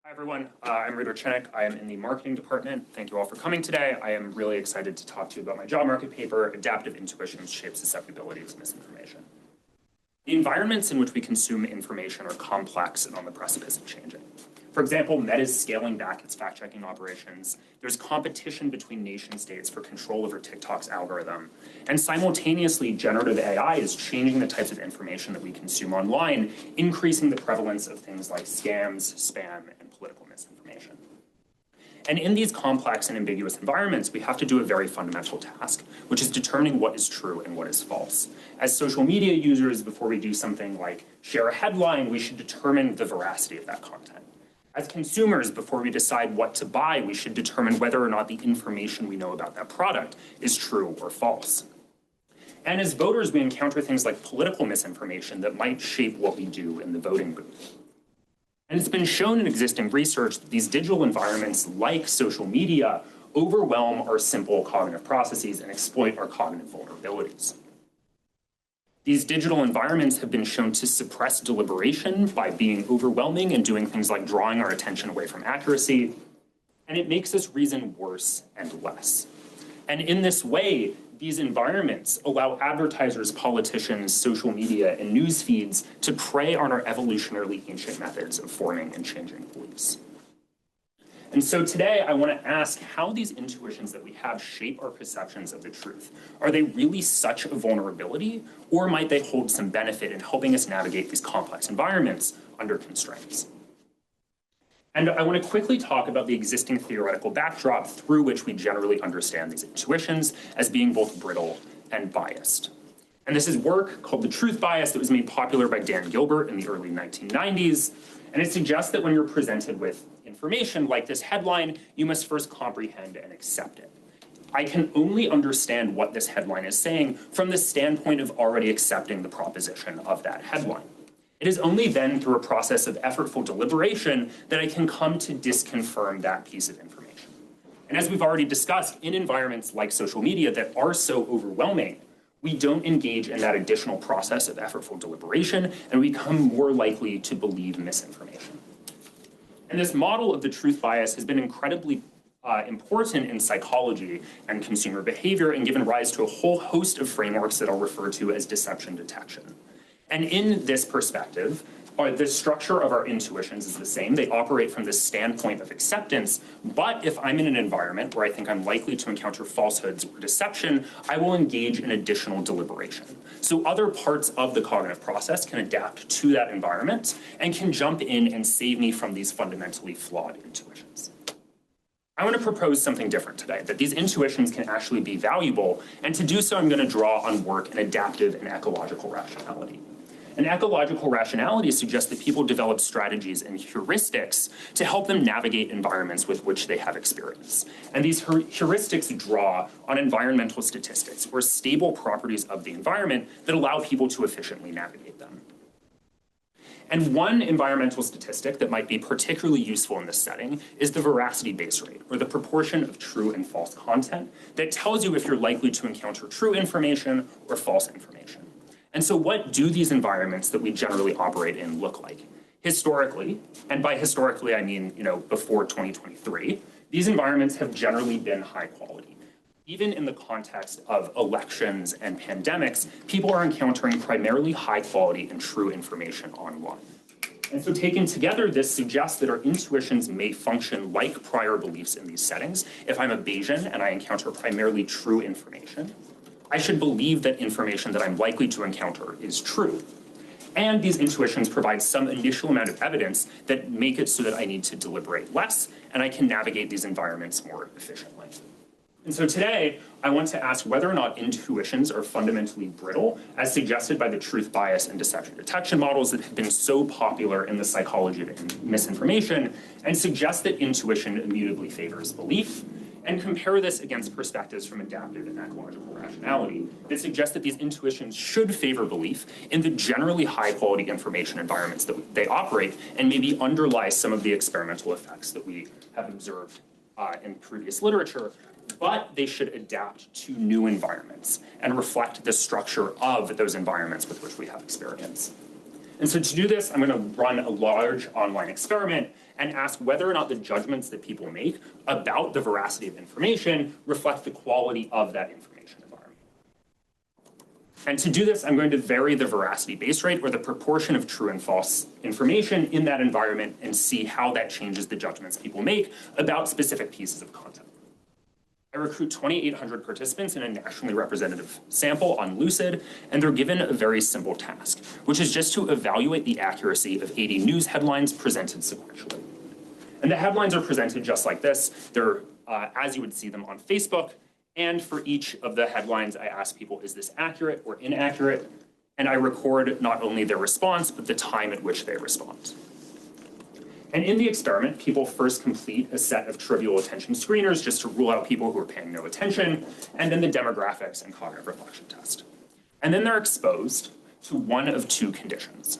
Hi everyone, I'm Orchinik. I am in the marketing department. Thank you all for coming today. I am really excited to talk to you about my job market paper, Adaptive Intuitions Shape Susceptibility to Misinformation. The environments in which we consume information are complex and on the precipice of changing. For example, Meta is scaling back its fact-checking operations. There's competition between nation states for control over TikTok's algorithm. And simultaneously, generative AI is changing the types of information that we consume online, increasing the prevalence of things like scams, spam, and political misinformation. And in these complex and ambiguous environments, we have to do a very fundamental task, which is determining what is true and what is false. As social media users, before we do something like share a headline, we should determine the veracity of that content. As consumers, before we decide what to buy, we should determine whether or not the information we know about that product is true or false. And as voters, we encounter things like political misinformation that might shape what we do in the voting booth. And it's been shown in existing research that these digital environments, like social media, overwhelm our simple cognitive processes and exploit our cognitive vulnerabilities. These digital environments have been shown to suppress deliberation by being overwhelming and doing things like drawing our attention away from accuracy, and it makes us reason worse and less. And in this way, these environments allow advertisers, politicians, social media, and news feeds to prey on our evolutionarily ancient methods of forming and changing beliefs. And so today I want to ask how these intuitions that we have shape our perceptions of the truth. Are they really such a vulnerability, or might they hold some benefit in helping us navigate these complex environments under constraints? And I want to quickly talk about the existing theoretical backdrop through which we generally understand these intuitions as being both brittle and biased. And this is work called The Truth Bias that was made popular by Dan Gilbert in the early 1990s. And it suggests that when you're presented with information like this headline, you must first comprehend and accept it. I can only understand what this headline is saying from the standpoint of already accepting the proposition of that headline. It is only then through a process of effortful deliberation that I can come to disconfirm that piece of information. And as we've already discussed, in environments like social media that are so overwhelming, we don't engage in that additional process of effortful deliberation, and we become more likely to believe misinformation. And this model of the truth bias has been incredibly important in psychology and consumer behavior and given rise to a whole host of frameworks that I'll refer to as deception detection. And in this perspective, the structure of our intuitions is the same. They operate from this standpoint of acceptance, but if I'm in an environment where I think I'm likely to encounter falsehoods or deception, I will engage in additional deliberation. So other parts of the cognitive process can adapt to that environment and can jump in and save me from these fundamentally flawed intuitions. I want to propose something different today, that these intuitions can actually be valuable, and to do so I'm going to draw on work in adaptive and ecological rationality. And ecological rationality suggests that people develop strategies and heuristics to help them navigate environments with which they have experience. And these heuristics draw on environmental statistics, or stable properties of the environment that allow people to efficiently navigate them. And one environmental statistic that might be particularly useful in this setting is the veracity base rate, or the proportion of true and false content that tells you if you're likely to encounter true information or false information. And so what do these environments that we generally operate in look like? Historically, and by historically I mean, before 2023, these environments have generally been high quality. Even in the context of elections and pandemics, people are encountering primarily high quality and true information online. And so taken together, this suggests that our intuitions may function like prior beliefs in these settings. If I'm a Bayesian and I encounter primarily true information, I should believe that information that I'm likely to encounter is true. And these intuitions provide some initial amount of evidence that make it so that I need to deliberate less and I can navigate these environments more efficiently. And so today, I want to ask whether or not intuitions are fundamentally brittle, as suggested by the truth bias and deception detection models that have been so popular in the psychology of misinformation, and suggest that intuition immutably favors belief, and compare this against perspectives from adaptive and ecological rationality that suggest that these intuitions should favor belief in the generally high-quality information environments that they operate, and maybe underlie some of the experimental effects that we have observed in previous literature, but they should adapt to new environments and reflect the structure of those environments with which we have experience. And so to do this, I'm going to run a large online experiment and ask whether or not the judgments that people make about the veracity of information reflect the quality of that information environment. And to do this, I'm going to vary the veracity base rate, or the proportion of true and false information in that environment, and see how that changes the judgments people make about specific pieces of content. I recruit 2,800 participants in a nationally representative sample on Lucid, and they're given a very simple task, which is just to evaluate the accuracy of 80 news headlines presented sequentially. And the headlines are presented just like this. They're as you would see them on Facebook. And for each of the headlines, I ask people, is this accurate or inaccurate? And I record not only their response, but the time at which they respond. And in the experiment, people first complete a set of trivial attention screeners just to rule out people who are paying no attention, and then the demographics and cognitive reflection test. And then they're exposed to one of two conditions.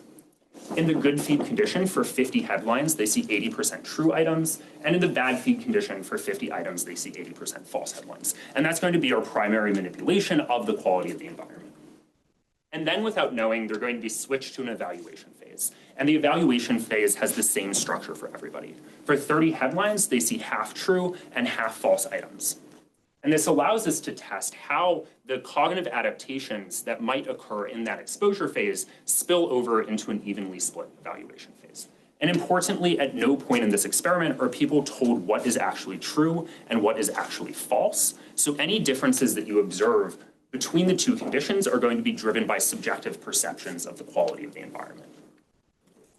In the good feed condition for 50 headlines, they see 80% true items, and in the bad feed condition for 50 items, they see 80% false headlines. And that's going to be our primary manipulation of the quality of the environment. And then, without knowing, they're going to be switched to an evaluation phase. And the evaluation phase has the same structure for everybody. For 30 headlines, they see half true and half false items. And this allows us to test how the cognitive adaptations that might occur in that exposure phase spill over into an evenly split evaluation phase. And importantly, at no point in this experiment are people told what is actually true and what is actually false. So any differences that you observe between the two conditions are going to be driven by subjective perceptions of the quality of the environment.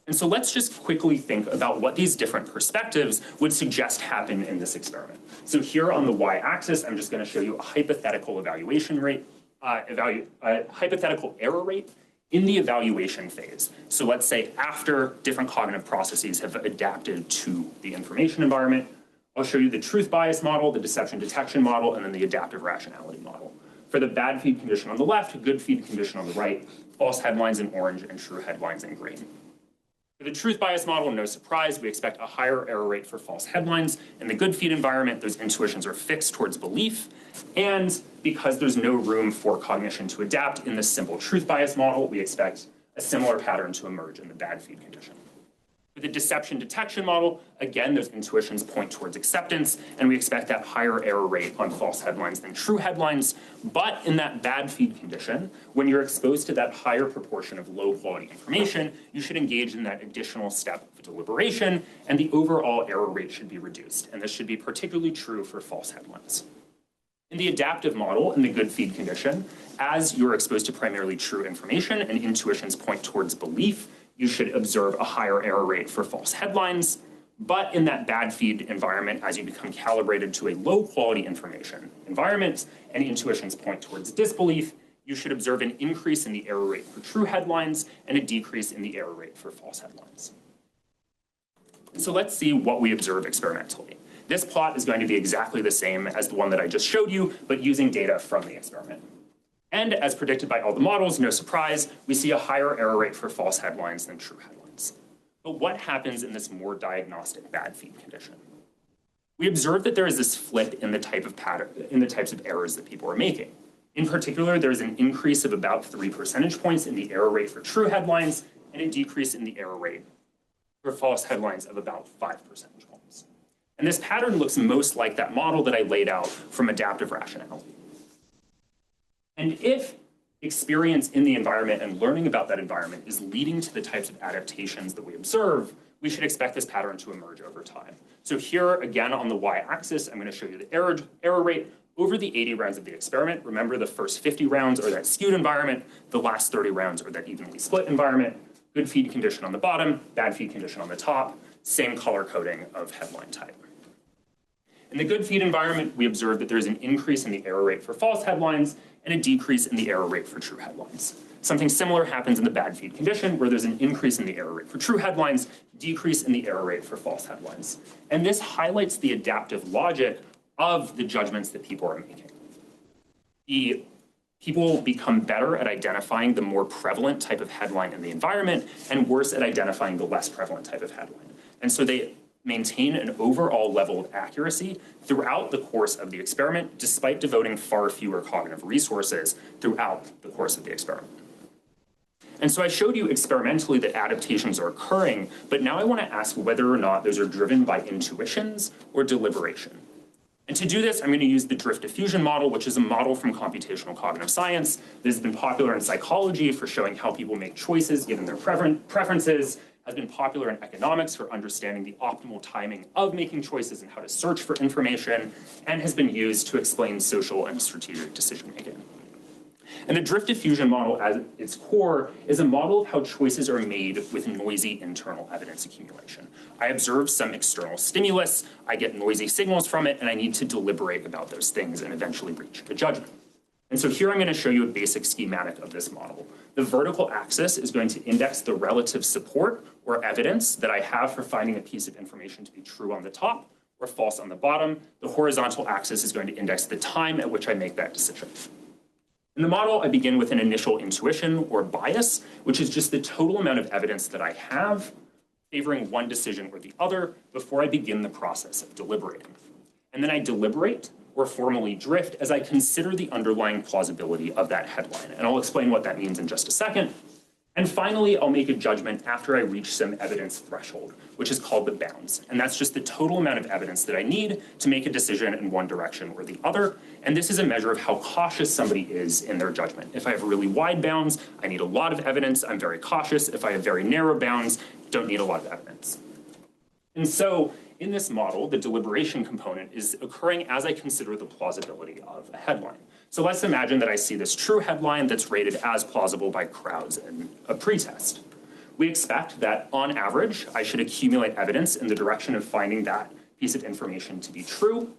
And so let's just quickly think about what these different perspectives would suggest happen in this experiment. So here on the y-axis, I'm just going to show you a hypothetical evaluation rate, hypothetical error rate in the evaluation phase. So let's say after different cognitive processes have adapted to the information environment, I'll show you the truth bias model, the deception detection model, and then the adaptive rationality model. For the bad feed condition on the left, good feed condition on the right, false headlines in orange and true headlines in green. For the truth bias model, no surprise, we expect a higher error rate for false headlines. In the good feed environment, those intuitions are fixed towards belief. And because there's no room for cognition to adapt in the simple truth bias model, we expect a similar pattern to emerge in the bad feed condition. For the deception detection model, again, those intuitions point towards acceptance, and we expect that higher error rate on false headlines than true headlines. But in that bad feed condition, when you're exposed to that higher proportion of low quality information, you should engage in that additional step of deliberation, and the overall error rate should be reduced. And this should be particularly true for false headlines. In the adaptive model, in the good feed condition, as you're exposed to primarily true information and intuitions point towards belief, you should observe a higher error rate for false headlines. But in that bad feed environment, as you become calibrated to a low quality information environment and intuitions point towards disbelief, you should observe an increase in the error rate for true headlines and a decrease in the error rate for false headlines. So let's see what we observe experimentally. This plot is going to be exactly the same as the one that I just showed you, but using data from the experiment. And as predicted by all the models, no surprise, we see a higher error rate for false headlines than true headlines. But what happens in this more diagnostic bad feed condition? We observe that there is this flip in the type of pattern, in the types of errors that people are making. In particular, there's an increase of about 3 percentage points in the error rate for true headlines and a decrease in the error rate for false headlines of about 5 percentage points. And this pattern looks most like that model that I laid out from adaptive rationality. And if experience in the environment and learning about that environment is leading to the types of adaptations that we observe, we should expect this pattern to emerge over time. So here, again, on the y-axis, I'm going to show you the error rate over the 80 rounds of the experiment. Remember, the first 50 rounds are that skewed environment. The last 30 rounds are that evenly split environment. Good feed condition on the bottom, bad feed condition on the top, same color coding of headline type. In the good feed environment, we observe that there's an increase in the error rate for false headlines and a decrease in the error rate for true headlines. Something similar happens in the bad feed condition, where there's an increase in the error rate for true headlines, decrease in the error rate for false headlines. And this highlights the adaptive logic of the judgments that people are making. The people become better at identifying the more prevalent type of headline in the environment and worse at identifying the less prevalent type of headline. And so they maintain an overall level of accuracy throughout the course of the experiment, despite devoting far fewer cognitive resources throughout the course of the experiment. And so I showed you experimentally that adaptations are occurring, but now I want to ask whether or not those are driven by intuitions or deliberation. And to do this, I'm going to use the drift diffusion model, which is a model from computational cognitive science that has been popular in psychology for showing how people make choices given their preferences, has been popular in economics for understanding the optimal timing of making choices and how to search for information, and has been used to explain social and strategic decision-making. And the drift diffusion model at its core is a model of how choices are made with noisy internal evidence accumulation. I observe some external stimulus, I get noisy signals from it, and I need to deliberate about those things and eventually reach a judgment. And so here I'm going to show you a basic schematic of this model. The vertical axis is going to index the relative support or evidence that I have for finding a piece of information to be true on the top or false on the bottom. The horizontal axis is going to index the time at which I make that decision. In the model, I begin with an initial intuition or bias, which is just the total amount of evidence that I have favoring one decision or the other before I begin the process of deliberating. And then I deliberate or formally drift as I consider the underlying plausibility of that headline. And I'll explain what that means in just a second. And finally, I'll make a judgment after I reach some evidence threshold, which is called the bounds. And that's just the total amount of evidence that I need to make a decision in one direction or the other. And this is a measure of how cautious somebody is in their judgment. If I have really wide bounds, I need a lot of evidence, I'm very cautious. If I have very narrow bounds, don't need a lot of evidence. And so in this model, the deliberation component is occurring as I consider the plausibility of a headline. So let's imagine that I see this true headline that's rated as plausible by crowds in a pretest. We expect that on average, I should accumulate evidence in the direction of finding that piece of information to be true,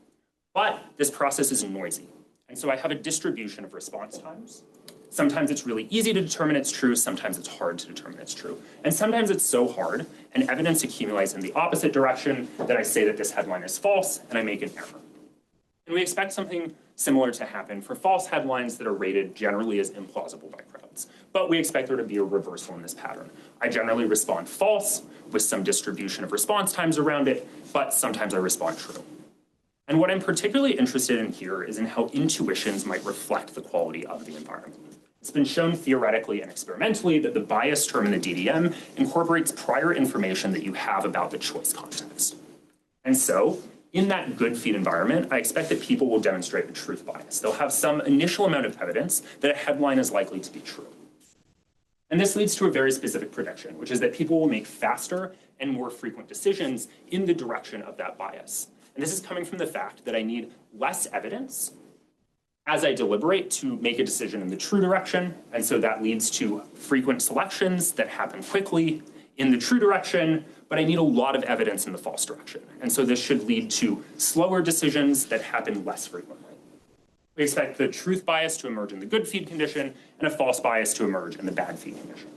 but this process is noisy. And so I have a distribution of response times. Sometimes it's really easy to determine it's true, sometimes it's hard to determine it's true. And sometimes it's so hard, and evidence accumulates in the opposite direction that I say that this headline is false, and I make an error. And we expect something similar to happen for false headlines that are rated generally as implausible by crowds. But we expect there to be a reversal in this pattern. I generally respond false with some distribution of response times around it, but sometimes I respond true. And what I'm particularly interested in here is in how intuitions might reflect the quality of the environment. It's been shown theoretically and experimentally that the bias term in the DDM incorporates prior information that you have about the choice context. And so, in that good feed environment, I expect that people will demonstrate a truth bias. They'll have some initial amount of evidence that a headline is likely to be true. And this leads to a very specific prediction, which is that people will make faster and more frequent decisions in the direction of that bias. And this is coming from the fact that I need less evidence as I deliberate to make a decision in the true direction. And so that leads to frequent selections that happen quickly in the true direction, but I need a lot of evidence in the false direction. And so this should lead to slower decisions that happen less frequently. We expect the truth bias to emerge in the good feed condition and a false bias to emerge in the bad feed condition.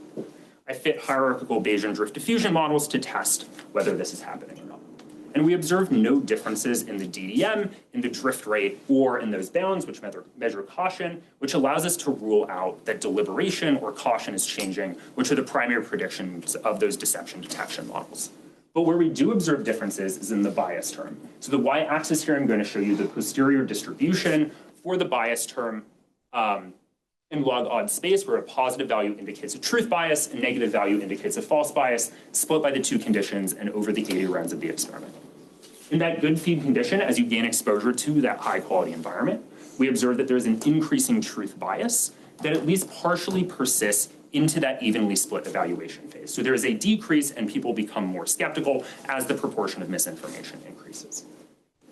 I fit hierarchical Bayesian drift diffusion models to test whether this is happening or not. And we observe no differences in the DDM, in the drift rate, or in those bounds, which measure caution, which allows us to rule out that deliberation or caution is changing, which are the primary predictions of those deception detection models. But where we do observe differences is in the bias term. So the y-axis here, I'm going to show you the posterior distribution for the bias term in log odd space, where a positive value indicates a truth bias, a negative value indicates a false bias, split by the two conditions and over the 80 rounds of the experiment. In that good feed condition, as you gain exposure to that high quality environment, we observe that there's an increasing truth bias that at least partially persists into that evenly split evaluation phase. So there is a decrease and people become more skeptical as the proportion of misinformation increases.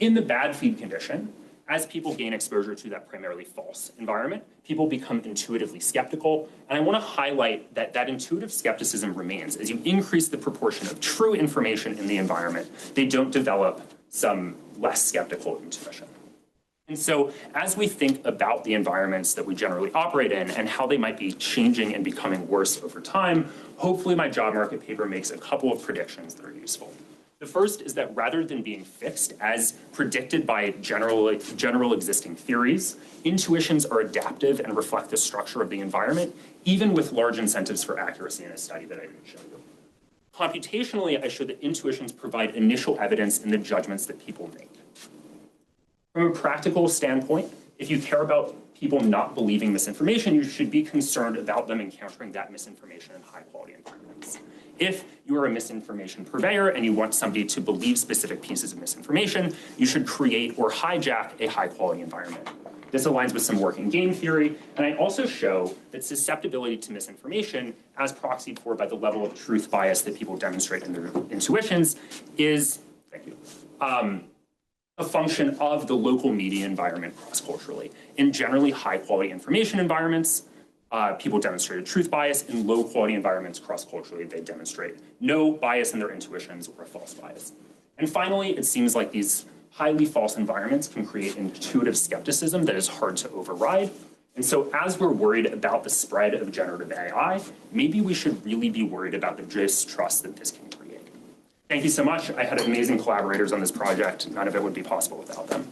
In the bad feed condition, as people gain exposure to that primarily false environment, people become intuitively skeptical. And I want to highlight that that intuitive skepticism remains. As you increase the proportion of true information in the environment, they don't develop some less skeptical intuition. And so as we think about the environments that we generally operate in and how they might be changing and becoming worse over time, hopefully my job market paper makes a couple of predictions that are useful. The first is that rather than being fixed as predicted by general existing theories, intuitions are adaptive and reflect the structure of the environment, even with large incentives for accuracy in a study that I didn't show you. Computationally, I show that intuitions provide initial evidence in the judgments that people make. From a practical standpoint, if you care about people not believing misinformation, you should be concerned about them encountering that misinformation in high-quality environments. If you are a misinformation purveyor and you want somebody to believe specific pieces of misinformation, you should create or hijack a high-quality environment. This aligns with some work in game theory, and I also show that susceptibility to misinformation, as proxied for by the level of truth bias that people demonstrate in their intuitions, is, thank you, a function of the local media environment cross-culturally. In generally high-quality information environments, people demonstrate a truth bias. In low-quality environments cross-culturally, they demonstrate no bias in their intuitions or a false bias. And finally, it seems like these highly false environments can create intuitive skepticism that is hard to override. And so as we're worried about the spread of generative AI, maybe we should really be worried about the distrust that this can create. Thank you so much. I had amazing collaborators on this project. None of it would be possible without them.